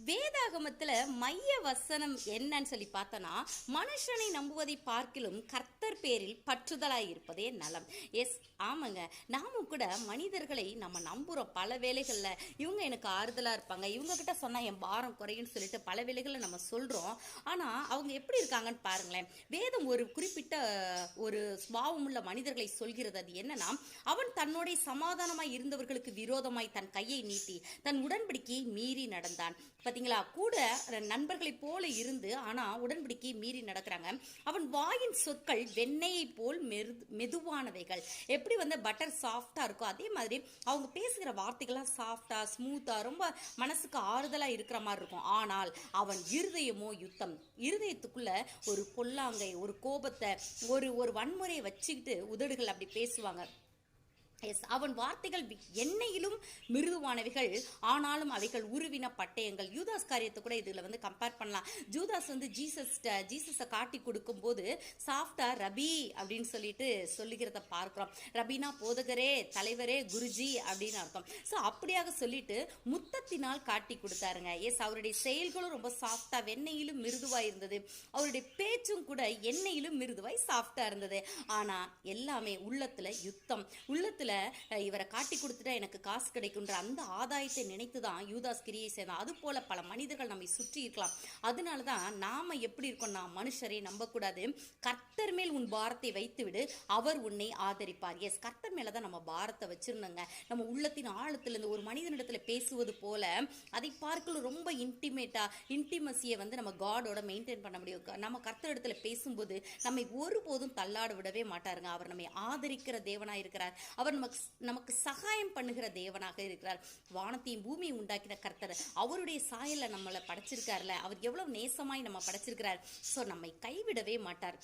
வேதாகமத்துல மைய வசனம் என்னன்னு சொல்லி பார்த்தோன்னா, மனுஷனை நம்புவதை பார்க்கிலும் கர்த்தர் பேரில் பற்றுதலாய் இருப்பதே நலம். எஸ், ஆமாங்க. நாமும் கூட மனிதர்களை நம்ம நம்புறோம். பல வேளைகளில் இவங்க எனக்கு ஆறுதலாக இருப்பாங்க, இவங்க கிட்ட சொன்னால் என் பாரம் குறையுன்னு சொல்லிட்டு பல வேளைகளில் நம்ம சொல்கிறோம். ஆனால் அவங்க எப்படி இருக்காங்கன்னு பாருங்களேன். வேதம் ஒரு குறிப்பிட்ட ஒரு சுபாவமுள்ள மனிதர்களை சொல்கிறது. அது என்னன்னா, அவன் தன்னோடைய சமாதானமாய் இருந்தவர்களுக்கு விரோதமாய் தன் கையை நீட்டி தன் உடன்படிக்கையை மீறி நடந்தான். பார்த்தீங்களா, கூட நண்பர்களைப் போல இருந்து ஆனால் உடன்படிக்கையை மீறி நடக்கிறாங்க. அவன் வாயின் சொற்கள் வெண்ணெயை போல் மெதுவானவைகள். எப்படி வந்து பட்டர் சாஃப்டாக இருக்கோ அதே மாதிரி அவங்க பேசுகிற வார்த்தைகள்லாம் சாஃப்டாக ஸ்மூத்தாக ரொம்ப மனசுக்கு ஆறுதலாக இருக்கிற மாதிரி இருக்கும். ஆனால் அவன் இருதயமோ யுத்தம். இருதயத்துக்குள்ள ஒரு பொல்லாங்கை, ஒரு கோபத்தை, ஒரு வன்முறையை வச்சுக்கிட்டு உதடுகள் அப்படி பேசுவாங்க. எஸ், அவன் வார்த்தைகள் எண்ணெயிலும் மிருதுவானவைகள், ஆனாலும் அவைகள் உருவின பட்டயங்கள். யூதாஸ் காரியத்தை கூட இதில் வந்து கம்பேர் பண்ணலாம். ஜூதாஸ் வந்து ஜீசஸை காட்டி கொடுக்கும்போது சாஃப்டா ரபி அப்படின்னு சொல்லிட்டு சொல்லுகிறத பார்க்குறோம். ரபினா போதகரே, தலைவரே, குருஜி அப்படின்னு அர்த்தம். ஸோ அப்படியாக சொல்லிட்டு முத்தத்தினால் காட்டி கொடுத்தாருங்க. எஸ், அவருடைய செயல்களும் ரொம்ப சாஃப்டா வெண்ணெயிலும் மிருதுவாய் இருந்தது. அவருடைய பேச்சும் கூட எண்ணெயிலும் மிருதுவாய் சாஃப்டா இருந்தது. ஆனா எல்லாமே உள்ளத்துல யுத்தம். உள்ளத்துல இவரை காட்டி கொடுத்துட்டா எனக்கு காசு கிடைக்குன்ற அந்த ஆதாயத்தை நினைத்துதான் யூதாஸ் கிரியை செய்தான். அது போல பல மனிதர்கள் நம்மை சுற்றி இருக்கலாம். அதனாலதான் நாம எப்படி இருக்கோம்னா, மனுஷரை நம்பக்கூடாது. கர்த்தர் மேல் உன் பாரத்தை வைத்து விடு, அவர் உன்னை ஆதரிப்பார். எஸ், கர்த்தர் மேலதான் நம்ம பாரத்தை வச்சிருந்தோங்க. நம்ம உள்ளத்தின் ஆழத்திலிருந்து ஒரு மனிதனிடத்துல பேசுவது போல அதை பார்க்கல ரொம்ப இன்டிமசியை வந்து நம்ம காடோட மெயின்டைன் பண்ண முடியும். நம்ம கர்த்தர் இடத்துல பேசும்போது நம்மை ஒருபோதும் தள்ளாட விடவே மாட்டாருங்க. அவர் நம்மை ஆதரிக்கிற தேவனா இருக்கிறார். அவர் நமக்கு சகாயம் பண்ணுகிற தேவனாக இருக்கிறார். வானத்தையும் பூமியை உண்டாக்கின கர்த்தர், அவருடைய சாயல்ல நம்மளை படைச்சிருக்காருல, அவர் எவ்வளவு நேசமாய் நம்ம படைச்சிருக்கிறார். ஸோ நம்மை கைவிடவே மாட்டார்.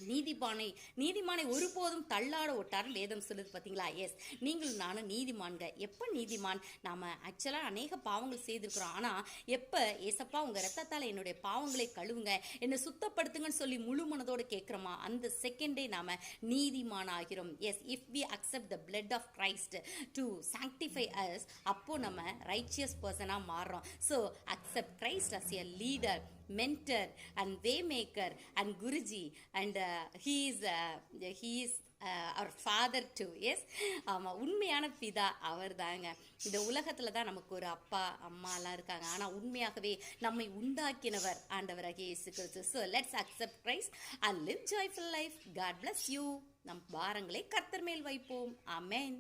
நீதிமானை ஒருபோதும் தள்ளாட ஓட்டார் வேதம் சொல்லுது. பார்த்தீங்களா? எஸ், நீங்களும் நானும் நீதிமான்க. எப்போ நீதிமான்? நாம ஆக்சுவலாக அநேக பாவங்கள் செய்திருக்கிறோம். ஆனால் எப்போ ஏசப்பா உங்கள் ரத்தத்தால் என்னுடைய பாவங்களை கழுவுங்க, என்னை சுத்தப்படுத்துங்கன்னு சொல்லி முழு மனதோடு கேட்குறோமா, அந்த செகண்டே நாம நீதிமான் ஆகிறோம். Yes, if we accept the blood of Christ to sanctify us, அப்போ நம்ம ரைச்சியஸ் பர்சனாக மாறுறோம். So accept Christ as a leader, mentor and waymaker and guruji, and he is our father too. Yes, உண்மையான பிதா அவர் தாங்க. இந்த உலகத்துல தான் நமக்கு ஒரு அப்பா அம்மாலாம் இருக்காங்க. ஆனால் உண்மையாகவே நம்மை உண்டாக்கினவர் ஆண்டவராகிய இயேசு கிறிஸ்து. So let's accept Christ and live joyful life. God bless you. நம் பாரங்களை கர்த்தர் மேல் வைப்போம். ஆமென்.